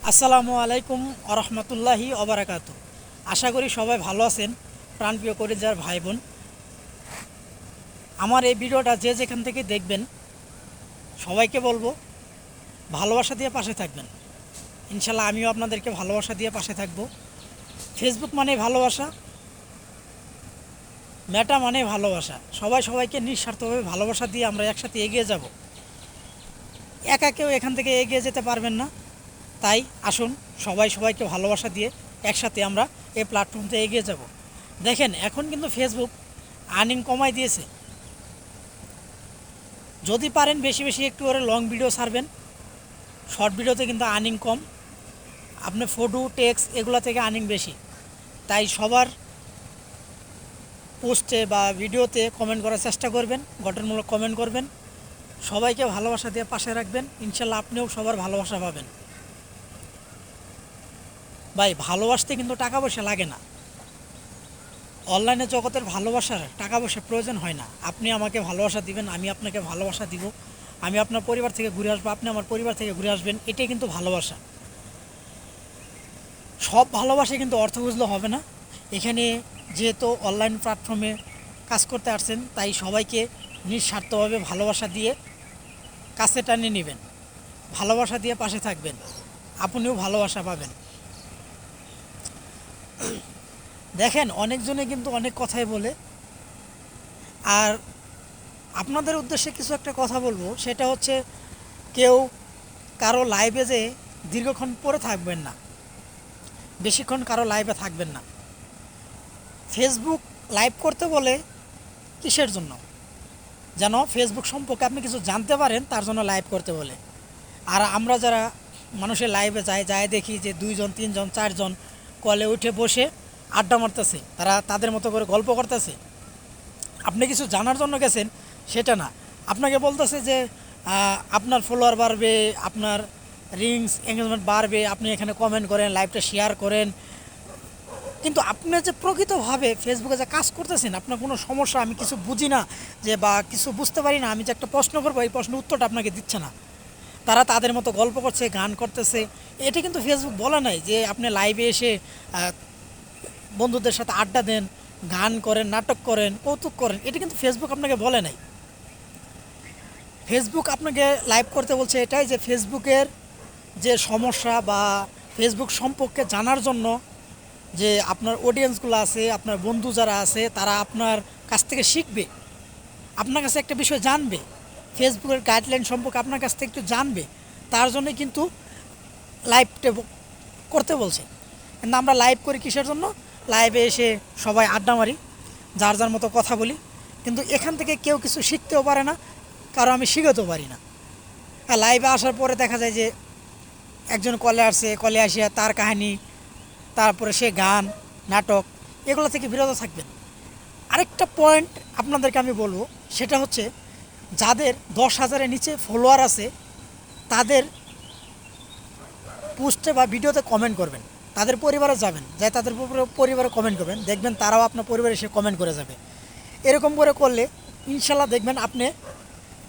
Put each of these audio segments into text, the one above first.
আসসালামু আলাইকুম আরহামতুল্লাহি অবরাকাতু। আশা করি সবাই ভালো আছেন। প্রাণপ্রিয় কলিজার ভাই বোন, আমার এই ভিডিওটা যে যেখান থেকে দেখবেন সবাইকে বলবো ভালোবাসা দিয়ে পাশে থাকবেন। ইনশাল্লাহ আমিও আপনাদেরকে ভালোবাসা দিয়ে পাশে থাকব। ফেসবুক মানে ভালোবাসা, মেটা মানে ভালোবাসা। সবাই সবাইকে নিঃস্বার্থভাবে ভালোবাসা দিয়ে আমরা একসাথে এগিয়ে যাব। একা কেউ এখান থেকে এগিয়ে যেতে পারবেন না। তাই আসুন সবাই সবাইকে ভালোবাসা দিয়ে একসাথে আমরা এই প্ল্যাটফর্মতে এগিয়ে যাব। দেখেন, এখন কিন্তু ফেসবুক আর্নিং কমাই দিয়েছে। যদি পারেন বেশি বেশি একটু করে লং ভিডিও ছাড়বেন। শর্ট ভিডিওতে কিন্তু আর্নিং কম, আপনার ফটো টেক্সট এগুলো থেকে আর্নিং বেশি। তাই সবার পোস্টে বা ভিডিওতে কমেন্ট করার চেষ্টা করবেন, গঠনমূলক কমেন্ট করবেন, সবাইকে ভালোবাসা দিয়ে পাশে রাখবেন। ইনশাল্লাহ আপনিও সবার ভালোবাসা পাবেন। ভাই, ভালোবাসতে কিন্তু টাকা পয়সা লাগে না। অনলাইনে জগতের ভালোবাসার টাকা পয়সা প্রয়োজন হয় না। আপনি আমাকে ভালোবাসা দিবেন, আমি আপনাকে ভালোবাসা দিব। আমি আপনার পরিবার থেকে ঘুরে আসবো, আপনি আমার পরিবার থেকে ঘুরে আসবেন। এটাই কিন্তু ভালোবাসা। সব ভালোবাসা কিন্তু অর্থ বুঝলে হবে না। এখানে যেহেতু অনলাইন প্ল্যাটফর্মে কাজ করতে আসছেন, তাই সবাইকে নিঃস্বার্থভাবে ভালোবাসা দিয়ে কাছে টানিয়ে নেবেন, ভালোবাসা দিয়ে পাশে থাকবেন, আপনিও ভালোবাসা পাবেন। দেখেন, অনেকজনে কিন্তু অনেক কথাই বলে। আর আপনাদের উদ্দেশ্যে কিছু একটা কথা বলবো, সেটা হচ্ছে কেউ কারো লাইভে যে দীর্ঘক্ষণ পরে থাকবেন না, বেশিক্ষণ কারো লাইভে থাকবেন না। ফেসবুক লাইভ করতে বলে কিসের জন্য? যেন ফেসবুক সম্পর্কে আপনি কিছু জানতে পারেন, তার জন্য লাইভ করতে বলে। আর আমরা যারা মানুষের লাইভে যায় দেখি যে 2 জন 3 জন 4 জন কলে উঠে বসে আড্ডা মারতেছে, তারা তাদের মতো করে গল্প করতেছে। আপনি কিছু জানার জন্য গেছেন সেটা না, আপনাকে বলতেছে যে আপনার ফলোয়ার বাড়বে, আপনার রিংস এঙ্গেজমেন্ট বাড়বে, আপনি এখানে কমেন্ট করেন, লাইভটা শেয়ার করেন। কিন্তু আপনি যে প্রকৃতভাবে ফেসবুকে যে কাজ করতেছেন, আপনার কোনো সমস্যা, আমি কিছু বুঝি না যে বা কিছু বুঝতে পারি না, আমি যে একটা প্রশ্ন করবো, এই প্রশ্নের উত্তরটা আপনাকে দিচ্ছে না। তারা তাদের মতো গল্প করছে, গান করতেছে। এটা কিন্তু ফেসবুক বলে নাই যে আপনি লাইভে এসে বন্ধুদের সাথে আড্ডা দেন, গান করেন, নাটক করেন, কৌতুক করেন। এটা কিন্তু ফেসবুক আপনাকে বলে নাই। ফেসবুক আপনাকে লাইভ করতে বলছে এটাই যে ফেসবুকের যে সমস্যা বা ফেসবুক সম্পর্কে জানার জন্য যে আপনার অডিয়েন্সগুলো আছে, আপনার বন্ধু যারা আছে, তারা আপনার কাছ থেকে শিখবে, আপনার কাছে একটা বিষয় জানবে, ফেসবুকের গাইডলাইন সম্পর্কে আপনার কাছ থেকে একটু জানবে। তার জন্য কিন্তু লাইভটা করতে বলছে। কিন্তু আমরা লাইভ করি কিসের জন্য? লাইভে এসে সবাই আড্ডা মারি, যার যার মতো কথা বলি। কিন্তু এখান থেকে কেউ কিছু শিখতেও পারে না, কারো আমি শিখাতেও পারি না। হ্যাঁ, লাইভে আসার পরে দেখা যায় যে একজন কলে আসছে, কলে আসিয়া তার কাহিনী, তারপরে সে গান, নাটক, এগুলো থেকে বিরত থাকবেন। আরেকটা পয়েন্ট আপনাদেরকে আমি বলবো, সেটা হচ্ছে যাদের 10,000-এর নিচে ফলোয়ার আছে, তাদের পোস্টে বা ভিডিওতে কমেন্ট করবেন, তাদের পরিবারে যাবেন, যাই তাদের পরিবারে কমেন্ট করবেন, দেখবেন তারাও আপনার পরিবারে এসে কমেন্ট করে যাবে। এরকম করে করলে ইনশাল্লাহ দেখবেন আপনি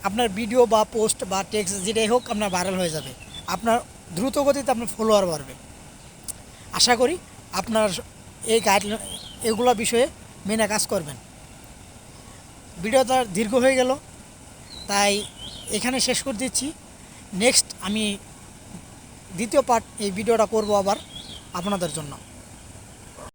আপনার ভিডিও বা পোস্ট বা টেক্সট যেটাই হোক আপনার ভাইরাল হয়ে যাবে, আপনার দ্রুত গতিতে আপনার ফলোয়ার বাড়বে। আশা করি আপনার এই গাইডলাইন এগুলো বিষয়ে মেনে কাজ করবেন। ভিডিওটা দীর্ঘ হয়ে গেল, তাই এখানে শেষ করে দিচ্ছি। নেক্সট আমি দ্বিতীয় পার্ট এই ভিডিওটা করব আবার আপনাদের জন্য।